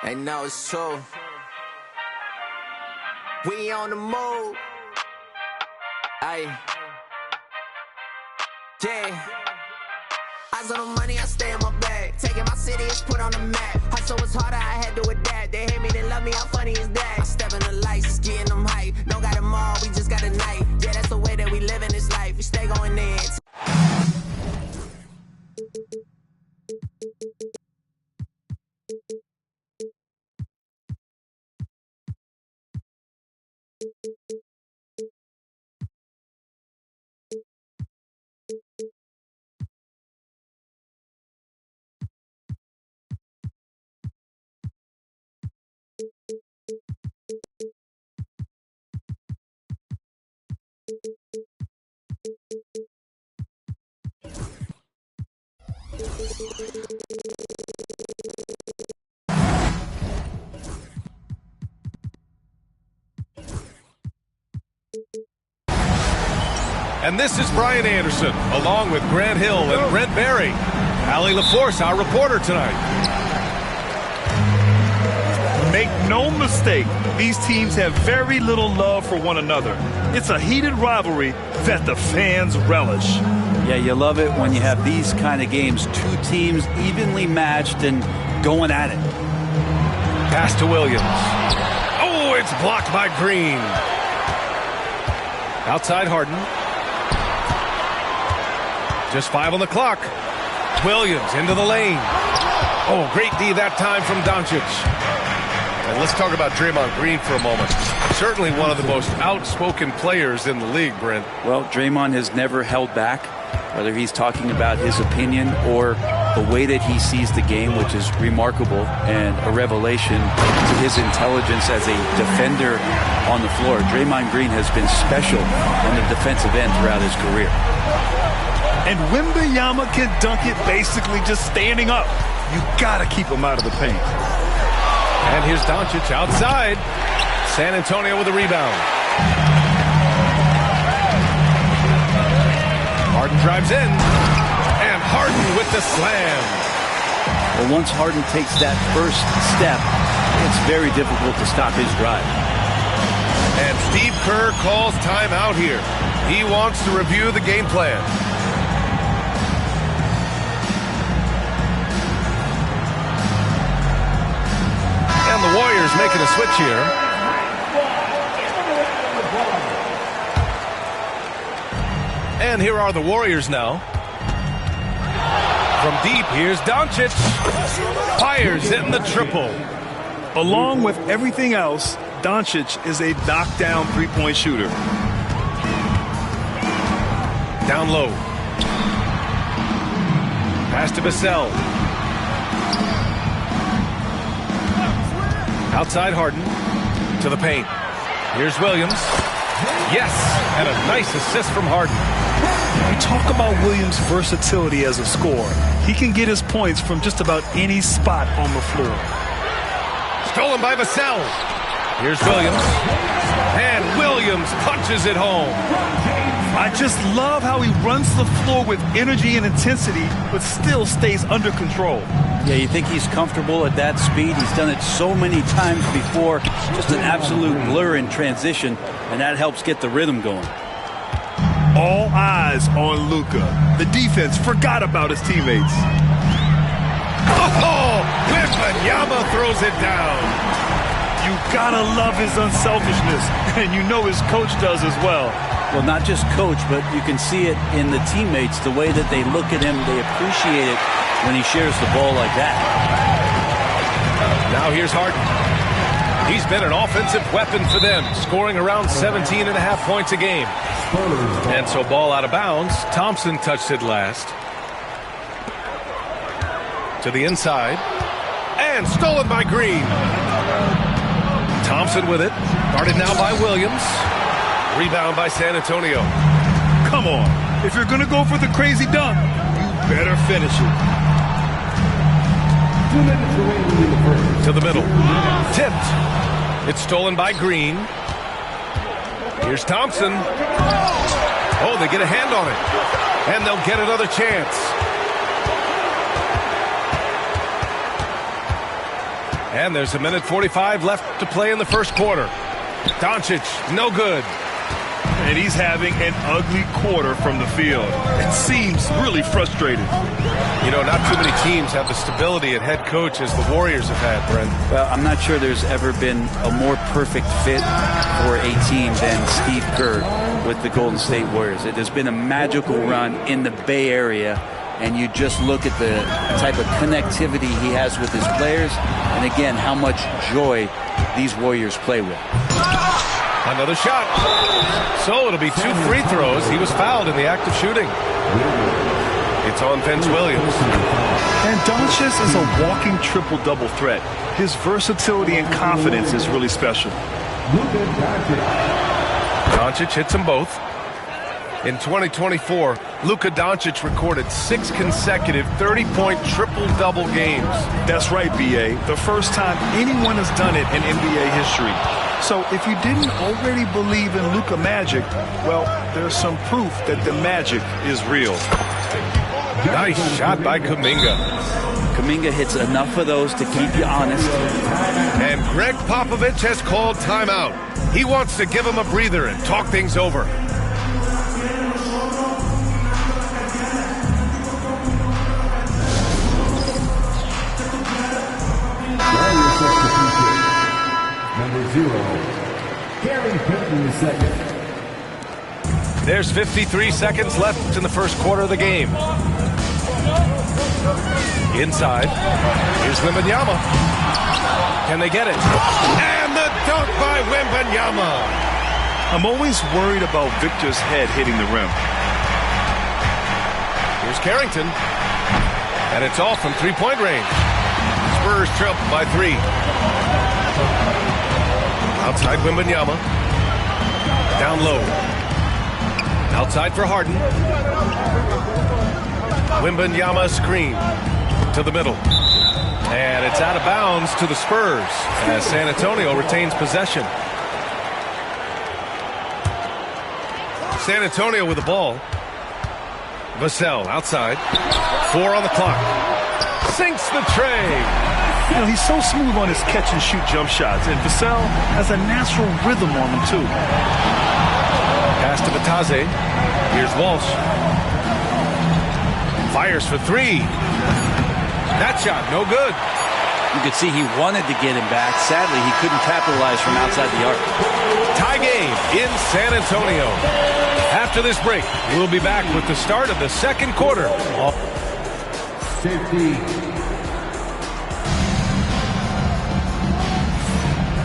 And no, it's true. We on the move. Aye. Yeah. Eyes on the money, I stay in my bag. Taking my city, it's put on the map. Hustle was harder, I had to adapt. They hate me, they love me, I'm funny as that. I step in the lights, it's getting them hype. Don't got them all, we just got a night. Yeah, that's the way that we live in this life. We stay going in. And this is Brian Anderson, along with Grant Hill and Brent Barry. Allie LaForce, our reporter tonight. Make no mistake, these teams have very little love for one another. It's a heated rivalry that the fans relish. Yeah, you love it when you have these kind of games. Two teams evenly matched and going at it. Pass to Williams. Oh, it's blocked by Green. Outside Harden. Just 5 on the clock. Williams into the lane. Oh, great D that time from Doncic. And let's talk about Draymond Green for a moment. Certainly one of the most outspoken players in the league, Brent. Well, Draymond has never held back, whether he's talking about his opinion or the way that he sees the game, which is remarkable and a revelation to his intelligence as a defender on the floor. Draymond Green has been special on the defensive end throughout his career. And Wembanyama can dunk it basically just standing up. You gotta keep him out of the paint. And here's Doncic outside. San Antonio with a rebound. Harden drives in. And Harden with the slam. Well, once Harden takes that first step, it's very difficult to stop his drive. And Steve Kerr calls timeout here. He wants to review the game plan. And the Warriors making a switch here. And here are the Warriors now. From deep, here's Doncic. Fires in the triple. Along with everything else, Doncic is a knockdown three-point shooter. Down low. Pass to Vassell. Outside Harden. To the paint. Here's Williams. Yes, and a nice assist from Harden. We talk about Williams' versatility as a scorer. He can get his points from just about any spot on the floor. Stolen by Vassell. Here's Williams. And Williams punches it home. I just love how he runs the floor with energy and intensity, but still stays under control. Yeah, you think he's comfortable at that speed. He's done it so many times before. Just an absolute blur in transition, and that helps get the rhythm going. All eyes on Luka. The defense forgot about his teammates. Oh, Wembanyama throws it down. You gotta love his unselfishness, and you know his coach does as well. Well, not just coach, but you can see it in the teammates, the way that they look at him. They appreciate it when he shares the ball like that. Now here's Harden. He's been an offensive weapon for them, scoring around 17 and a half points a game. And so ball out of bounds. Thompson touched it last. To the inside. And stolen by Green. Thompson with it. Guarded now by Williams. Rebound by San Antonio. Come on. If you're going to go for the crazy dunk, you better finish it. To the middle. Tipped. It's stolen by Green. Here's Thompson. Oh, they get a hand on it. And they'll get another chance. And there's 1:45 left to play in the first quarter. Doncic, no good. And he's having an ugly quarter from the field. It seems really frustrated. You know, not too many teams have the stability at head coach as the Warriors have had, Brent. Well, I'm not sure there's ever been a more perfect fit for a team than Steve Kerr with the Golden State Warriors. It has been a magical run in the Bay Area, and you just look at the type of connectivity he has with his players, and again, how much joy these Warriors play with. Another shot. So it'll be 2 free throws. He was fouled in the act of shooting. It's on Vince Williams. And Doncic is a walking triple-double threat. His versatility and confidence is really special. Doncic hits them both. In 2024, Luka Doncic recorded 6 consecutive 30-point triple-double games. That's right, B.A. The first time anyone has done it in NBA history. So if you didn't already believe in Luka magic, well, there's some proof that the magic is real. Nice shot by Kuminga. Kuminga hits enough of those to keep you honest. And Greg Popovich has called timeout. He wants to give him a breather and talk things over. Number 0, Gary Payton II. There's 53 seconds left in the first quarter of the game. Inside. Here's Wembanyama. Can they get it? And the dunk by Wembanyama. I'm always worried about Victor's head hitting the rim. Here's Carrington. And it's off from three-point range. Spurs trail by 3. Outside Wembanyama. Down low. Outside for Harden. Wembanyama screen to the middle. And it's out of bounds to the Spurs as San Antonio retains possession. San Antonio with the ball. Vassell outside. 4 on the clock. Sinks the tray. You know, he's so smooth on his catch-and-shoot jump shots, and Vassell has a natural rhythm on him, too. Pass to Batase. Here's Walsh. Fires for 3. That shot, no good. You could see he wanted to get him back. Sadly, he couldn't capitalize from outside the arc. Tie game in San Antonio. After this break, we'll be back with the start of the second quarter. 50.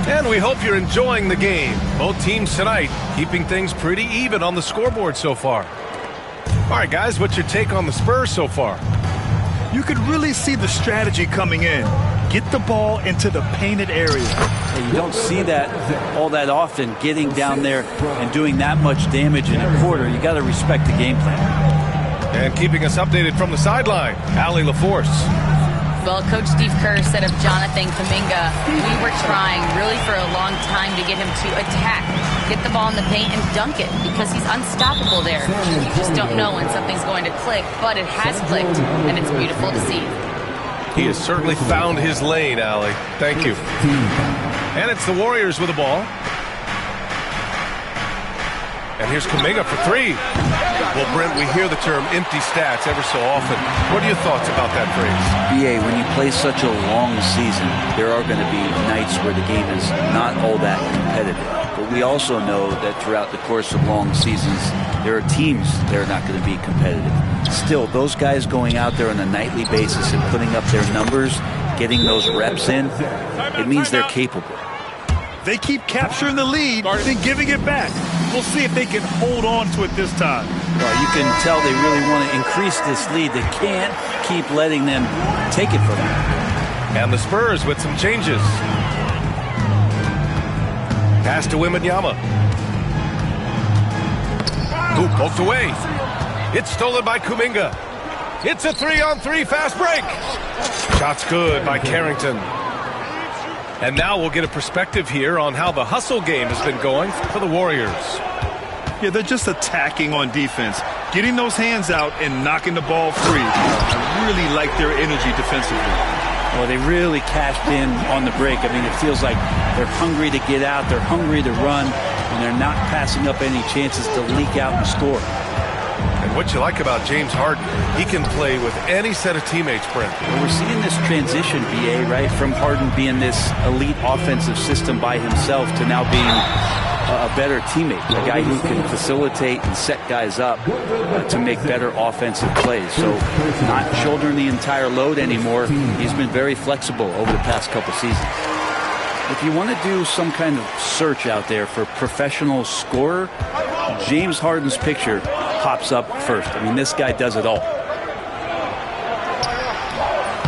And we hope you're enjoying the game. Both teams tonight keeping things pretty even on the scoreboard so far. All right, guys, what's your take on the Spurs so far? You could really see the strategy coming in. Get the ball into the painted area. You don't see that all that often, getting down there and doing that much damage in a quarter. You got to respect the game plan. And keeping us updated from the sideline, Allie LaForce. Well, Coach Steve Kerr said of Jonathan Kuminga, we were trying really for a long time to get him to attack, get the ball in the paint and dunk it because he's unstoppable there. You just don't know when something's going to click, but it has clicked, and it's beautiful to see. He has certainly found his lane, Allie. Thank you. And it's the Warriors with the ball. And here's Kuminga for 3. Well, Brent, we hear the term empty stats ever so often. What are your thoughts about that phrase? BA, when you play such a long season, there are going to be nights where the game is not all that competitive. But we also know that throughout the course of long seasons, there are teams that are not going to be competitive. Still, those guys going out there on a nightly basis and putting up their numbers, getting those reps in, it means they're capable. They keep capturing the lead, then giving it back. We'll see if they can hold on to it this time. Well, you can tell they really want to increase this lead. They can't keep letting them take it from them. And the Spurs with some changes. Pass to Wembanyama. Ooh, poked away. It's stolen by Kuminga. It's a 3-on-3 fast break. Shot's good by Carrington. And now we'll get a perspective here on how the hustle game has been going for the Warriors. Yeah, they're just attacking on defense, getting those hands out and knocking the ball free. I really like their energy defensively. Well, they really cashed in on the break. I mean, it feels like they're hungry to get out. They're hungry to run, and they're not passing up any chances to leak out and score. And what you like about James Harden, he can play with any set of teammates, Brent. Well, we're seeing this transition, BA, right, from Harden being this elite offensive system by himself to now being a better teammate, a guy who can facilitate and set guys up to make better offensive plays. So not shouldering the entire load anymore. He's been very flexible over the past couple seasons. If you want to do some kind of search out there for professional scorer, James Harden's picture pops up first. I mean, this guy does it all.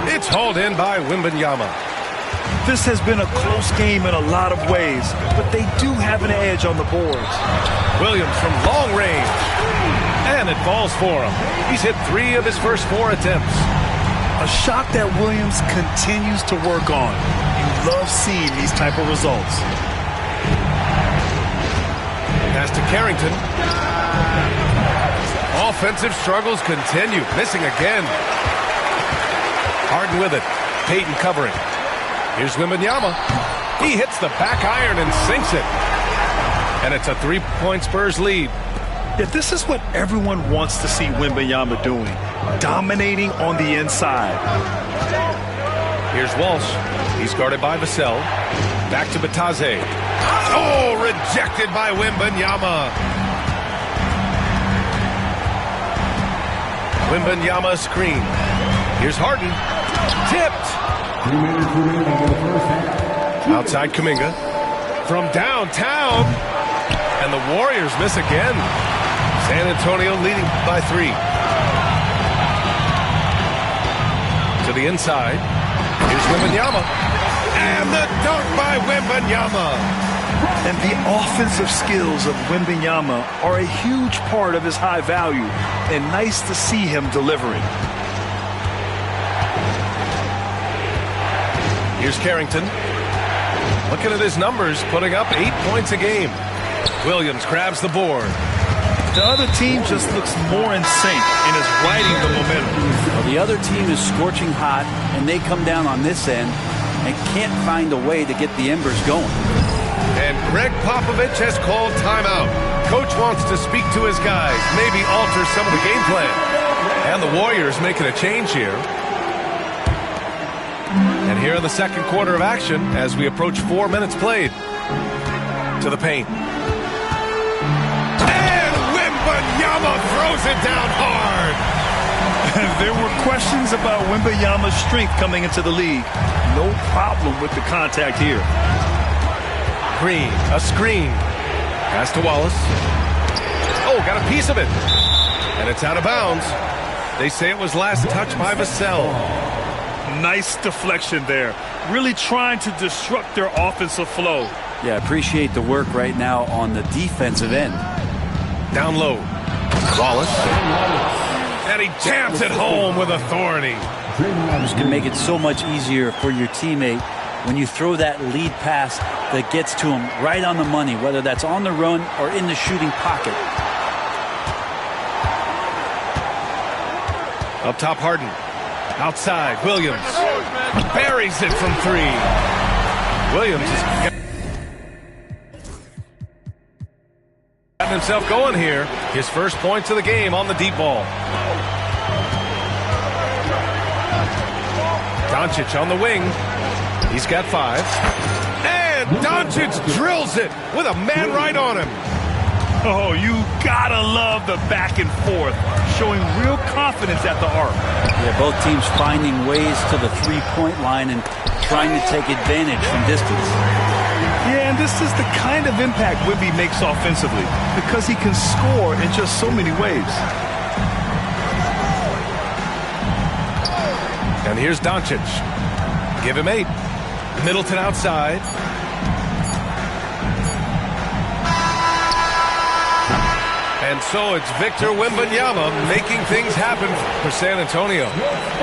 It's hauled in by Wembanyama. This has been a close game in a lot of ways, but they do have an edge on the boards. Williams from long range. And it falls for him. He's hit 3 of his first 4 attempts. A shot that Williams continues to work on. You love seeing these type of results. Pass to Carrington. Offensive struggles continue. Missing again. Harden with it. Payton covering. Here's Wembanyama. He hits the back iron and sinks it. And it's a 3-point Spurs lead. Yeah, this is what everyone wants to see Wembanyama doing. Dominating on the inside. Here's Walsh. He's guarded by Vassell. Back to Bataze. Oh, rejected by Wembanyama. Wembanyama screen. Here's Harden. Tipped. Outside Kuminga. From downtown. And the Warriors miss again. San Antonio leading by 3. To the inside. Here's Wembanyama. And the dunk by Wembanyama. And the offensive skills of Wembanyama are a huge part of his high value. And nice to see him delivering. Here's Carrington. Looking at his numbers, putting up 8 points a game. Williams grabs the board. The other team just looks more in sync and is riding the momentum. Well, the other team is scorching hot, and they come down on this end and can't find a way to get the embers going. And Greg Popovich has called timeout. Coach wants to speak to his guys, maybe alter some of the game plan. And the Warriors making a change here. And here in the second quarter of action, as we approach 4 minutes played. To the paint. And Wembanyama throws it down hard. There were questions about Wembanyama's strength coming into the league. No problem with the contact here. Green, a screen. Pass to Wallace. Oh, got a piece of it. And it's out of bounds. They say it was last touched by Vassell. Nice deflection there. Really trying to disrupt their offensive flow. Yeah, appreciate the work right now on the defensive end. Down low. Wallace. And he jams it home with authority. This can make it so much easier for your teammate when you throw that lead pass that gets to him right on the money, whether that's on the run or in the shooting pocket. Up top, Harden. Outside, Williams. Buries it from 3. Williams is getting himself going here. His first points of the game on the deep ball. Doncic on the wing. He's got 5. And Doncic drills it with a man right on him. Oh, you gotta love the back and forth, showing real confidence at the arc. Yeah, both teams finding ways to the three-point line and trying to take advantage from distance. Yeah, and this is the kind of impact Wemby makes offensively because he can score in just so many ways. And here's Doncic. Give him 8. Middleton outside. And so it's Victor Wembanyama making things happen for San Antonio.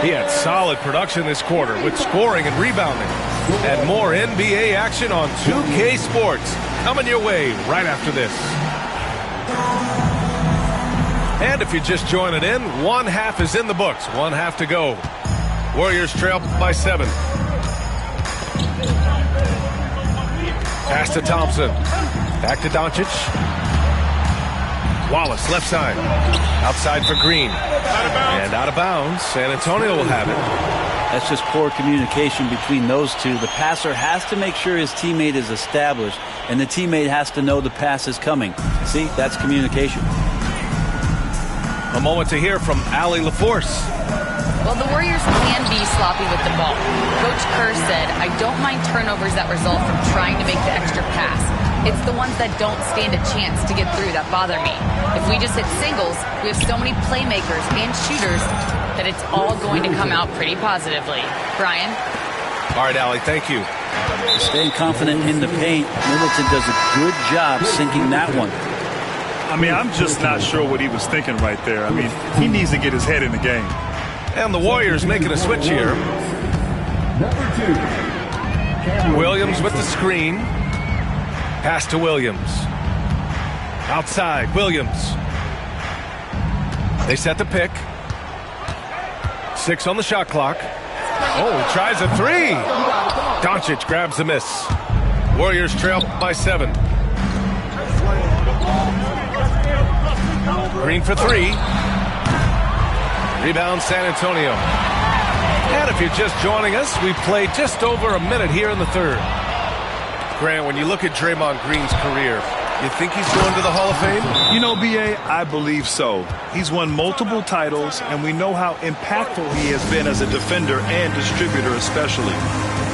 He had solid production this quarter with scoring and rebounding. And more NBA action on 2K Sports coming your way right after this. And if you're just joining in, one half is in the books. One half to go. Warriors trail by 7. Pass to Thompson. Back to Doncic. Wallace, left side. Outside for Green. And out of bounds. San Antonio will have it. That's just poor communication between those two. The passer has to make sure his teammate is established, and the teammate has to know the pass is coming. See, that's communication. A moment to hear from Allie LaForce. Well, the Warriors can be sloppy with the ball. Coach Kerr said, I don't mind turnovers that result from trying to make the extra pass. It's the ones that don't stand a chance to get through that bother me. If we just hit singles, we have so many playmakers and shooters that it's all going to come out pretty positively. Brian? All right, Allie, thank you. Staying confident in the paint, Middleton does a good job sinking that one. I mean, I'm just not sure what he was thinking right there. I mean, he needs to get his head in the game. And the Warriors making a switch here. Williams with the screen. Pass to Williams. Outside, Williams. They set the pick. 6 on the shot clock. Oh, he tries a 3. Doncic grabs the miss. Warriors trail by 7. Green for 3. Rebound San Antonio. And if you're just joining us, we've played just over a minute here in the third. Grant, when you look at Draymond Green's career, you think he's going to the Hall of Fame? You know, B.A., I believe so. He's won multiple titles, and we know how impactful he has been as a defender and distributor especially.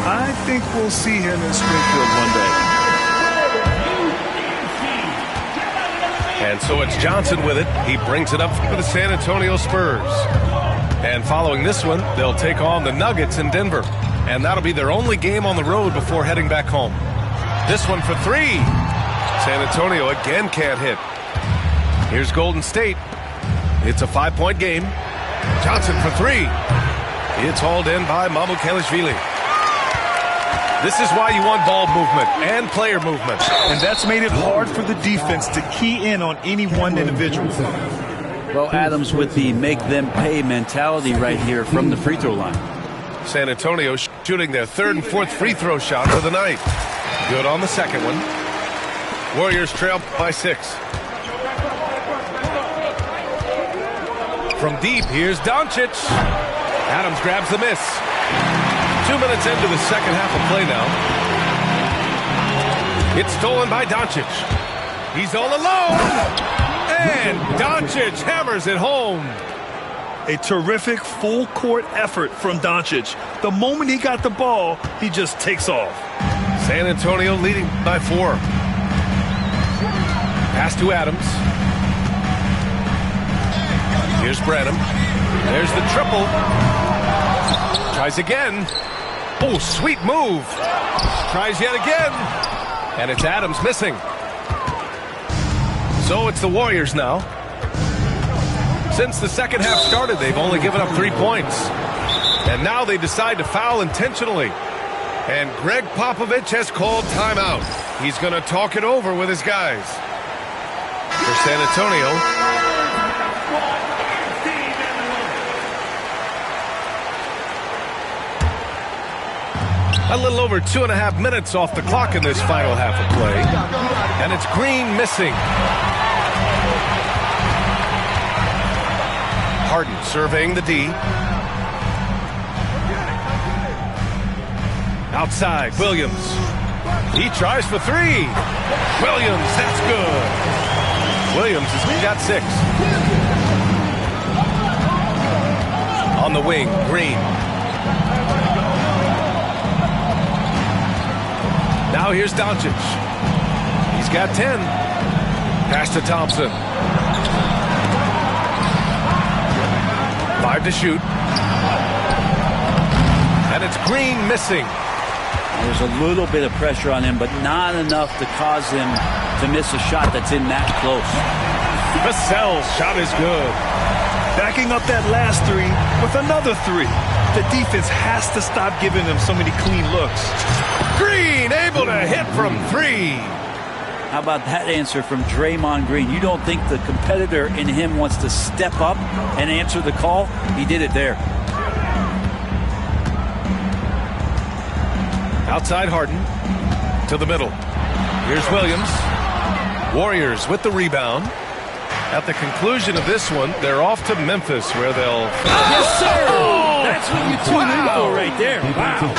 I think we'll see him in Springfield one day. And so it's Johnson with it. He brings it up for the San Antonio Spurs. And following this one, they'll take on the Nuggets in Denver. And that'll be their only game on the road before heading back home. This one for 3. San Antonio again can't hit. Here's Golden State. It's a 5-point game. Johnson for 3. It's hauled in by Mamukelashvili. This is why you want ball movement and player movement. And that's made it hard for the defense to key in on any one individual. Well, Adams with the make-them-pay mentality right here from the free throw line. San Antonio shooting their 3rd and 4th free throw shot for the night. Good on the second one. Warriors trail by 6. From deep, here's Doncic. Adams grabs the miss. 2 minutes into the second half of play now. It's stolen by Doncic. He's all alone. And Doncic hammers it home. A terrific full-court effort from Doncic. The moment he got the ball, he just takes off. San Antonio leading by 4. Pass to Adams. Here's Branham. There's the triple. Tries again. Oh, sweet move. Tries yet again. And it's Adams missing. So it's the Warriors now. Since the second half started, they've only given up 3 points. And now they decide to foul intentionally. And Greg Popovich has called timeout. He's going to talk it over with his guys. For San Antonio, a little over 2.5 minutes off the clock in this final half of play. And it's Green missing. Harden surveying the D. Outside, Williams. He tries for 3. Williams, that's good. Williams has got 6. On the wing, Green. Now here's Doncic. He's got 10. Pass to Thompson. 5 to shoot. And it's Green missing. There's a little bit of pressure on him, but not enough to cause him to miss a shot that's in that close. Vassell's shot is good. Backing up that last 3 with another 3. The defense has to stop giving them so many clean looks. Green able to hit from 3. How about that answer from Draymond Green? You don't think the competitor in him wants to step up and answer the call? He did it there. Outside Harden. To the middle. Here's Williams. Warriors with the rebound. At the conclusion of this one, they're off to Memphis where they'll... Yes, sir! That's what you tune in for right there. Wow.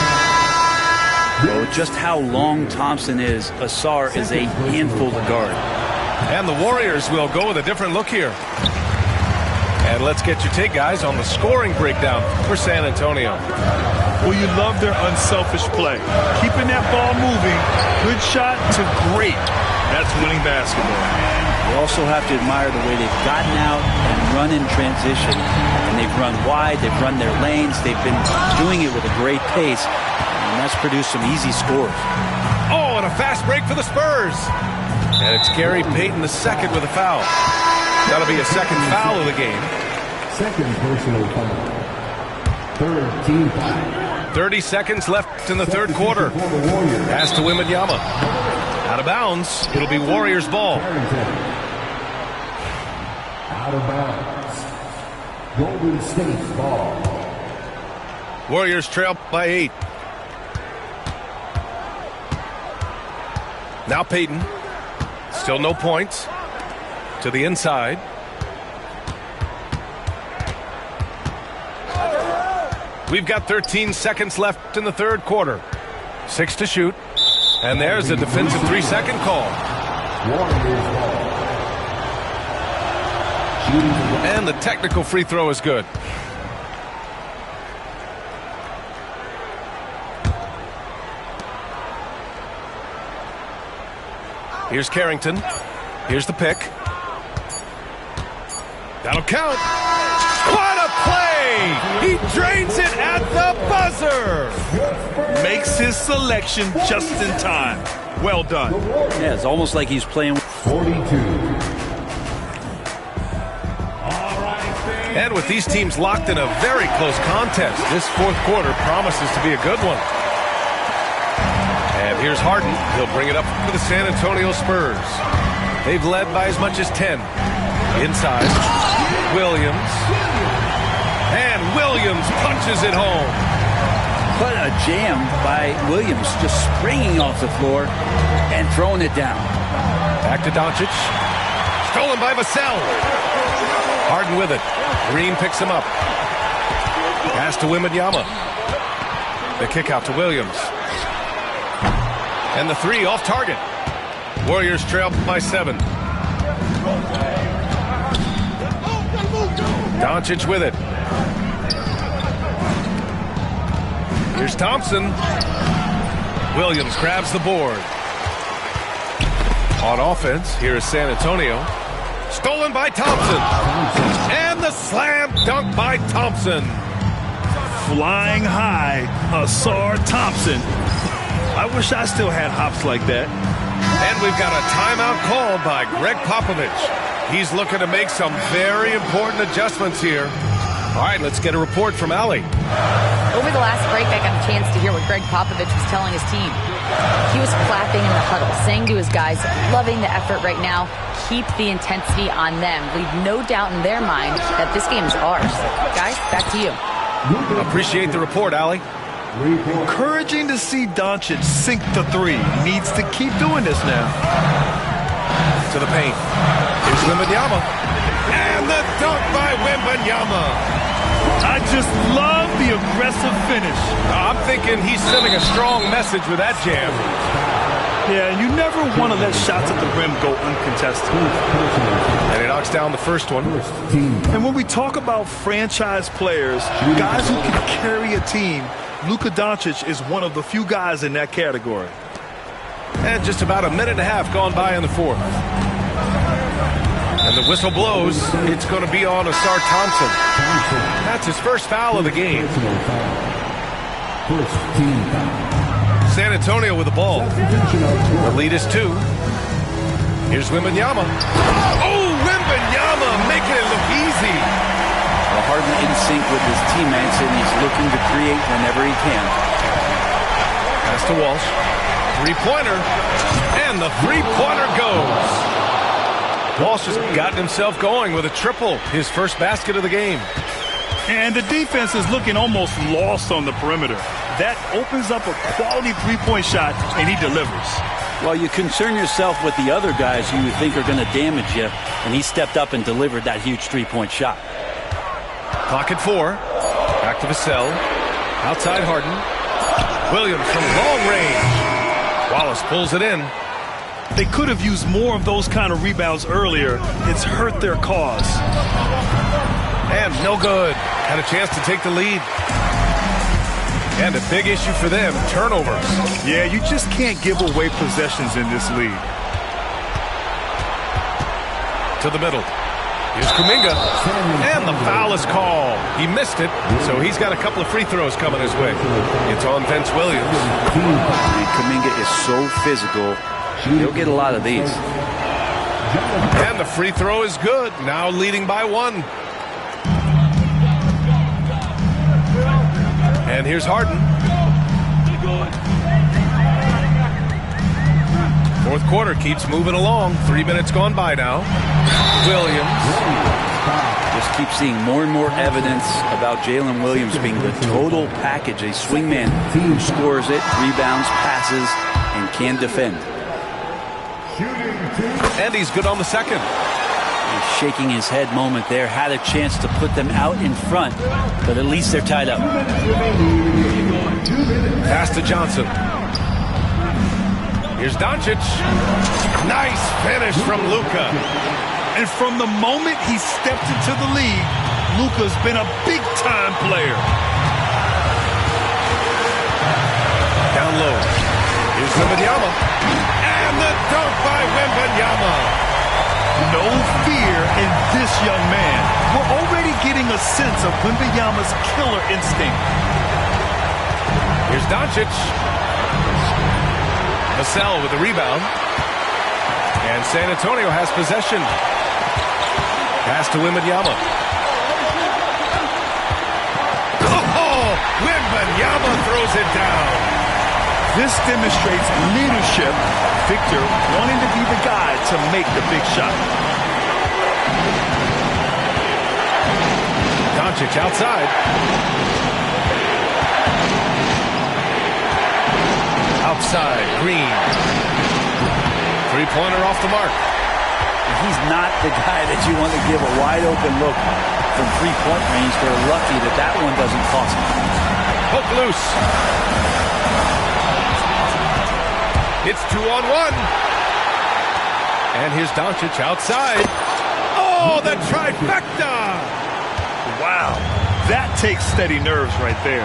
Oh, just how long Thompson is, Ausar is a handful to guard. And the Warriors will go with a different look here. And let's get your take, guys, on the scoring breakdown for San Antonio. Well, you love their unselfish play. Keeping that ball moving, good shot to great. That's winning basketball. You also have to admire the way they've gotten out and run in transition. And they've run wide, they've run their lanes, they've been doing it with a great pace. And that's produced some easy scores. Oh, and a fast break for the Spurs. And it's Gary Payton II with a foul. That'll be a second foul of the game. Second personal foul. Third team foul. 30 seconds left in the third quarter. Pass to Wembanyama. Out of bounds. It'll be Warriors ball. Out of bounds. Golden State's ball. Warriors trail by 8. Now Payton. Still no points. To the inside. We've got 13 seconds left in the third quarter. 6 to shoot. And there's a defensive 3-second call. And the technical free throw is good. Here's Carrington. Here's the pick. That'll count. What a play! He drains it at the buzzer. Makes his selection just in time. Well done. Yeah, it's almost like he's playing. 42. And with these teams locked in a very close contest, this fourth quarter promises to be a good one. And here's Harden. He'll bring it up for the San Antonio Spurs. They've led by as much as 10. Inside, Williams. And Williams punches it home. What a jam by Williams, just springing off the floor and throwing it down. Back to Doncic. Stolen by Vassell. Harden with it. Green picks him up. Pass to Wembanyama. The kick out to Williams. And the three off target. Warriors trail by 7. Doncic with it. Here's Thompson. Williams grabs the board. On offense, here is San Antonio. Stolen by Thompson. And the slam dunk by Thompson. Flying high, Ausar Thompson. I wish I still had hops like that. And we've got a timeout called by Greg Popovich. He's looking to make some very important adjustments here. All right, let's get a report from Allie. Over the last break, I got a chance to hear what Greg Popovich was telling his team. He was clapping in the huddle, saying to his guys, loving the effort right now, keep the intensity on them. Leave no doubt in their mind that this game is ours. Guys, back to you. Appreciate the report, Allie. Encouraging to see Doncic sink the three. Needs to keep doing this now. To the paint. Here's Wembanyama. And the dunk by Wembanyama. I just love the aggressive finish. I'm thinking he's sending a strong message with that jam. Yeah, you never want to let shots at the rim go uncontested. And he knocks down the first one. And when we talk about franchise players, guys who can carry a team, Luka Doncic is one of the few guys in that category. And just about a minute and a half gone by in the fourth. And the whistle blows. It's going to be on Ausar Thompson. That's his first foul of the game. San Antonio with the ball. The lead is 2. Here's Wembanyama. Oh, Wembanyama making it look easy. Well, Harden in sync with his teammates, and he's looking to create whenever he can. Pass to Walsh. Three-pointer. And the three-pointer goes. Walsh has gotten himself going with a triple, his first basket of the game. And the defense is looking almost lost on the perimeter. That opens up a quality three-point shot, and he delivers. Well, you concern yourself with the other guys who you think are going to damage you, and he stepped up and delivered that huge three-point shot. Clock at 4. Back to Vassell. Outside Harden. Williams from long range. Wallace pulls it in. They could have used more of those kind of rebounds earlier. It's hurt their cause. And no good. Had a chance to take the lead. And a big issue for them, turnovers. Yeah, you just can't give away possessions in this league. To the middle. Here's Kuminga. And the foul is called. He missed it, so he's got a couple of free throws coming his way. It's on Vince Williams. And Kuminga is so physical. He'll get a lot of these. And the free throw is good. Now leading by 1. And here's Harden. Fourth quarter keeps moving along. 3 minutes gone by now. Williams. Just keep seeing more and more evidence about Jalen Williams being the total package, a swingman who scores it, rebounds, passes, and can defend. And he's good on the second. He's shaking his head moment there. Had a chance to put them out in front, but at least they're tied up. Pass to Johnson. Here's Doncic. Nice finish from Luka. And from the moment he stepped into the league, Luka's been a big-time player. Down low. Here's Wembanyama. And the dunk by Wembanyama. No fear in this young man. We're already getting a sense of Wembanyama's killer instinct. Here's Doncic. Vassell with the rebound. And San Antonio has possession. Pass to Wembanyama. Oh, Wembanyama throws it down. This demonstrates leadership. Victor wanting to be the guy to make the big shot. Doncic outside. Outside, Green. Three-pointer off the mark. He's not the guy that you want to give a wide-open look from three-point range. They're lucky that that one doesn't cost him. Hook loose. It's 2-on-1. And here's Doncic outside. Oh, the trifecta! Wow, that takes steady nerves right there.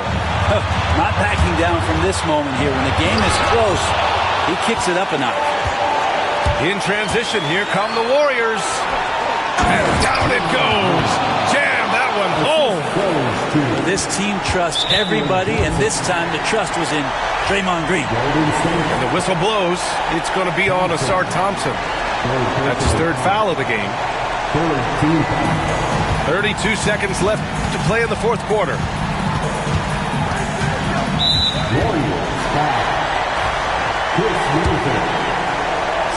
Not backing down from this moment here. When the game is close, he kicks it up a notch. In transition, here come the Warriors. And down it goes. Jam that one home. This team trusts everybody, and this time the trust was in Draymond Green. And the whistle blows. It's going to be on Asar Thompson. That's his third foul of the game. 32 seconds left to play in the fourth quarter.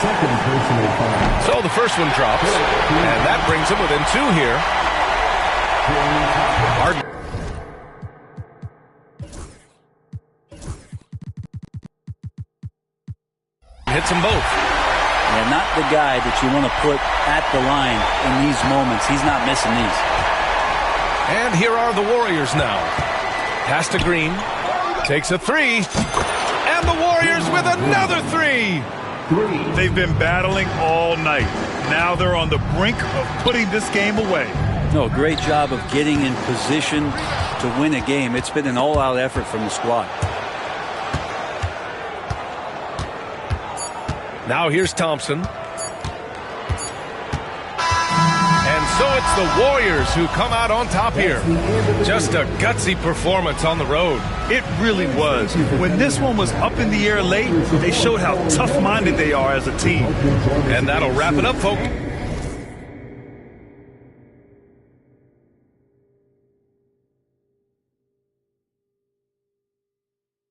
Second personal foul. So the first one drops, and that brings him within 2 here. Harden. Hits them both. And not the guy that you want to put at the line in these moments. He's not missing these. And here are the Warriors now. Pass to Green. Takes a 3. And the Warriors with another 3. They've been battling all night. Now they're on the brink of putting this game away. No, great job of getting in position to win a game. It's been an all-out effort from the squad. Now here's Thompson. And so it's the Warriors who come out on top here. Just a gutsy performance on the road. It really was. When this one was up in the air late, they showed how tough-minded they are as a team. And that'll wrap it up, folks.